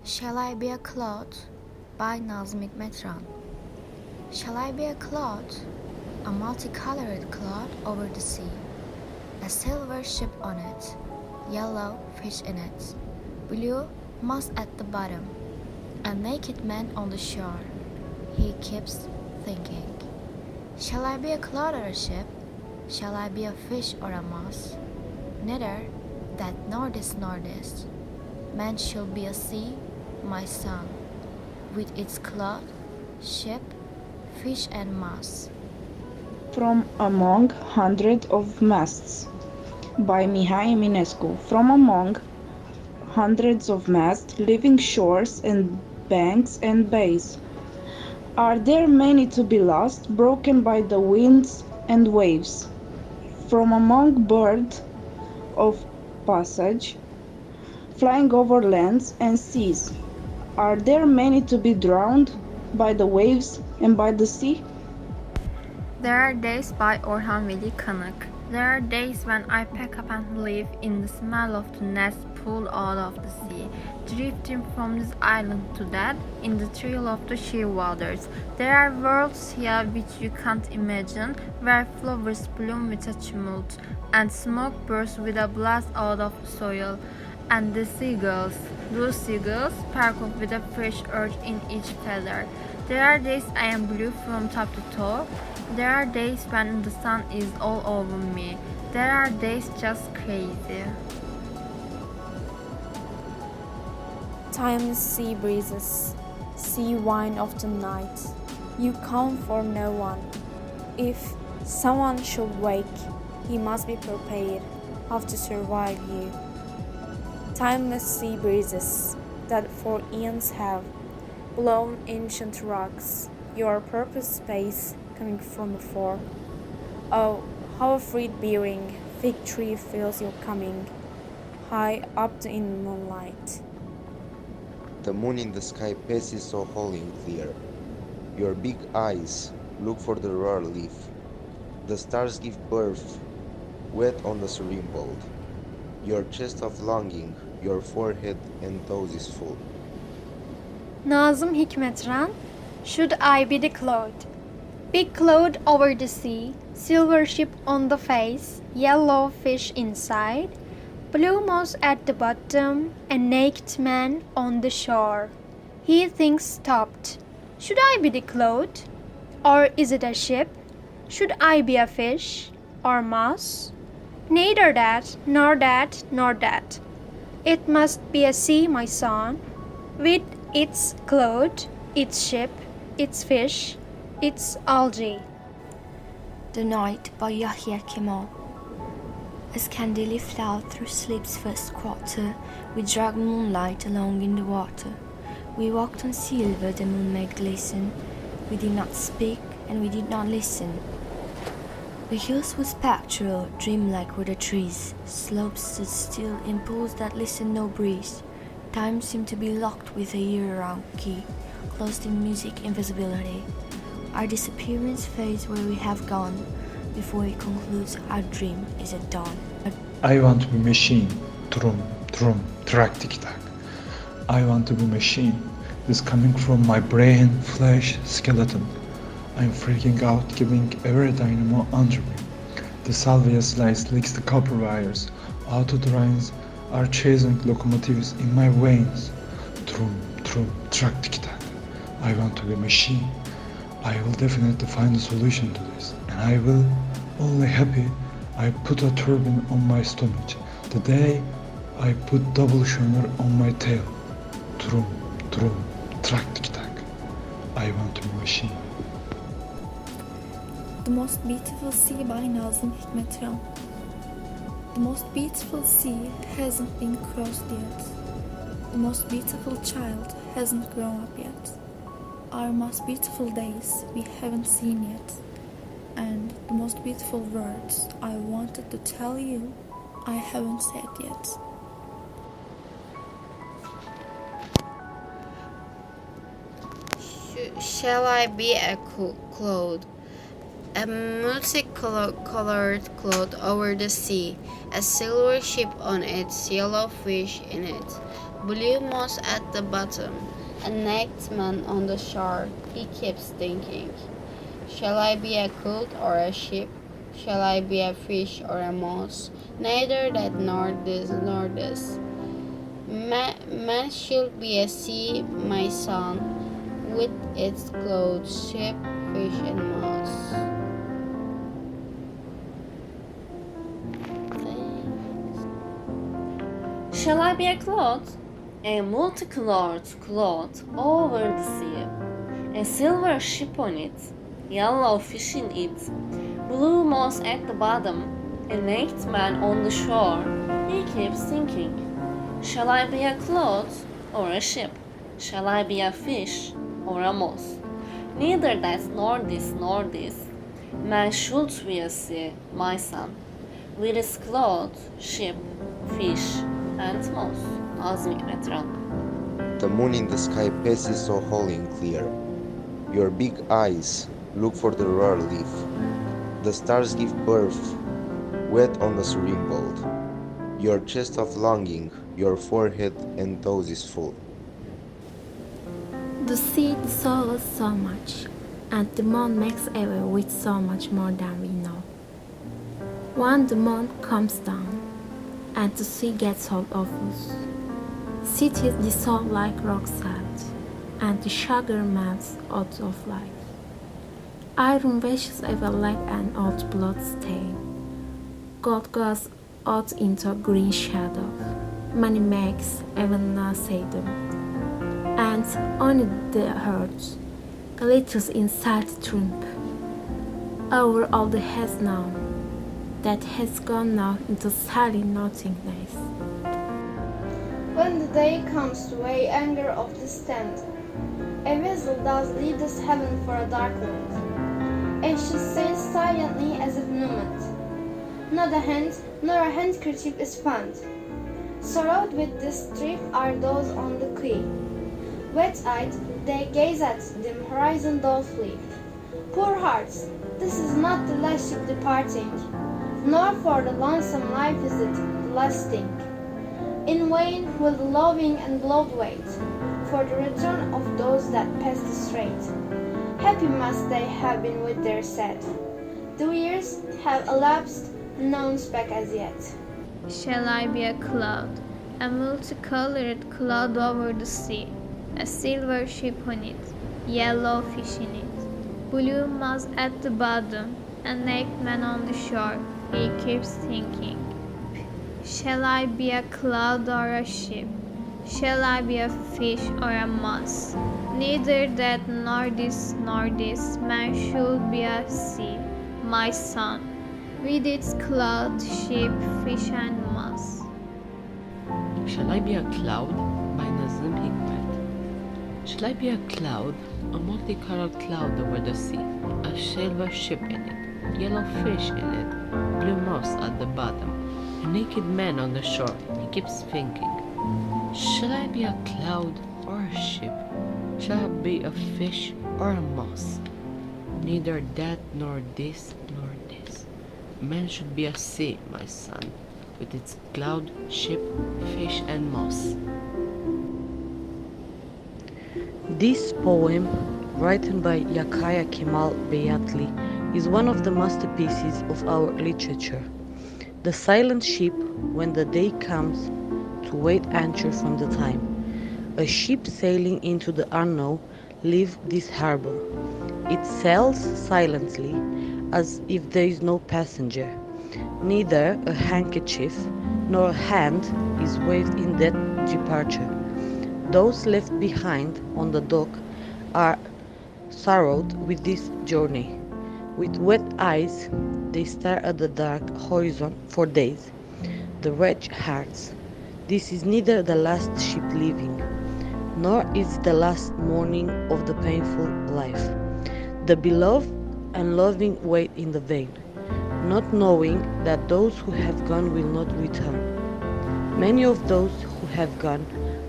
Shall I be a cloud? By Nazım Hikmetran. Shall I be a cloud? A multicolored cloud over the sea. A silver ship on it, yellow fish in it, blue moss at the bottom, a naked man on the shore. He keeps thinking. Shall I be a cloud or a ship? Shall I be a fish or a moss? Neither that nor this nor this. Man shall be a sea, my son, with its cloud, ship, fish and moss. From Among Hundreds of Masts by Mihai Eminescu. From among hundreds of masts, living shores and banks and bays, are there many to be lost, broken by the winds and waves? From among birds of passage, flying over lands and seas, are there many to be drowned by the waves and by the sea? There are days by Orhan Veli Kanık. There are days when I pack up and live in the smell of the nest pulled out of the sea, drifting from this island to that in the thrill of the sheer waters. There are worlds here which you can't imagine, where flowers bloom with a tumult, and smoke bursts with a blast out of the soil, and the seagulls, those seagulls, spark off with a fresh earth in each feather. There are days I am blue from top to toe. There are days when the sun is all over me. There are days just crazy. Timeless sea breezes, sea wine of the night. You come for no one. If someone should wake, he must be prepared how to survive you. Timeless sea breezes that for eons have blown ancient rocks, your purpose space coming from afar. Oh, how a fruit-bearing fig tree feels your coming, high up in the moonlight. The moon in the sky passes so holy and clear. Your big eyes look for the rare leaf. The stars give birth, wet on the serene bold. Your chest of longing, your forehead and toes is full. Nazım Hikmetran. Should I be the cloud? Big cloud over the sea, silver ship on the face, yellow fish inside, blue moss at the bottom, a naked man on the shore. He thinks stopped. Should I be the cloud? Or is it a ship? Should I be a fish or moss? Neither that, nor that, nor that. It must be a sea, my son, with its cloud, its ship, its fish, its algae. The Night by Yahya Kemal. As candle fell through sleep's first quarter, we dragged moonlight along in the water. We walked on silver, the moon made glisten. We did not speak and we did not listen. The hills were spectral, dreamlike were the trees. Slopes stood still in pools that listened no breeze. Time seemed to be locked with a year-round key, closed in music invisibility. Our disappearance fades where we have gone, before it concludes our dream is at dawn. I want to be machine, trum, trum, track tic tac. I want to be machine. This coming from my brain, flesh, skeleton. I'm freaking out, giving every dynamo under me. The salvia slice licks the copper wires. Auto drains are chasing locomotives in my veins. Trum, trum, track tic tac. I want to be machine. I will definitely find a solution to this, and I will only happy I put a turban on my stomach. The day I put double shunner on my tail. Trum, trum, track tic tac. I want to be machine. The Most Beautiful Sea by Nazım Hikmetran. The most beautiful sea hasn't been crossed yet. The most beautiful child hasn't grown up yet. Our most beautiful days we haven't seen yet. And the most beautiful words I wanted to tell you, I haven't said yet. Shall I be a cloud? A multicolored cloth over the sea, a silver ship on it, yellow fish in it, blue moss at the bottom, a naked man on the shore. He keeps thinking, shall I be a cloth or a ship? Shall I be a fish or a mouse? Neither that nor this nor this. Man should be a sea, my son, with its clothes, ship, fish, and mouse. Shall I be a cloth? A multicolored cloth over the sea, a silver ship on it, yellow fish in it, blue moss at the bottom, a naked man on the shore. He keeps thinking, shall I be a cloth or a ship? Shall I be a fish or a mouse? Neither that nor this nor this. Man should be a sea, my son, with its cloth, ship, fish, and mouse. Nazım Hikmet. The moon in the sky passes so holy and clear. Your big eyes look for the rare leaf. The stars give birth, wet on the serene gold. Your chest of longing, your forehead and toes is full. The sea dissolves so much, and the moon makes away with so much more than we know. When the moon comes down, and the sea gets hold of us, cities dissolve like rock salt, and the sugar melts out of life. Iron washes away like an old blood stain. Gold goes out into green shadow. Money makes even no them, and only the heart glitters inside the trump. Over all the has known, that has gone now into silent nothingness. When the day comes to weigh anger of the stand, a vessel does leave this heaven for a dark land, and she sails silently as if numbed. Not a hand nor a handkerchief is found. Sorrowed with this trip are those on the quay. Wet-eyed, they gaze at dim horizon dolefully. Poor hearts, this is not the last ship departing, nor for the lonesome life is it the last sting. In vain will the loving and beloved wait for the return of those that passed the strait. Happy must they have been with their sad. The years have elapsed, none spake as yet. Shall I be a cloud, a multicolored cloud over the sea, a silver ship on it, yellow fish in it, blue moss at the bottom, a naked man on the shore? He keeps thinking, shall I be a cloud or a ship? Shall I be a fish or a mouse? Neither that nor this nor this. Man should be a sea, my son, with its cloud, ship, fish, and moss. Shall I be a cloud? By Nazım Hikmet. Shall I be a cloud? A multicolored cloud over the sea, a silver ship in it, yellow fish in it, blue moss at the bottom, a naked man on the shore. He keeps thinking, shall I be a cloud or a ship? Shall I be a fish or a mouse? Neither that nor this nor this. Man should be a sea, my son, with its cloud, ship, fish, and moss. This poem, written by Yakaya Kemal Beyatli, is one of the masterpieces of our literature. The silent ship when the day comes to wait anchor from the time. A ship sailing into the unknown leaves this harbor. It sails silently as if there is no passenger. Neither a handkerchief nor a hand is waved in that departure. Those left behind on the dock are sorrowed with this journey. With wet eyes, they stare at the dark horizon for days. The wretched hearts. This is neither the last ship leaving, nor is the last morning of the painful life. The beloved and loving wait in the vain, not knowing that those who have gone will not return. Many of those who have gone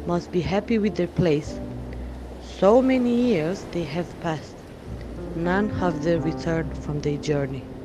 must be happy with their place. So many years they have passed. none have they returned from their journey.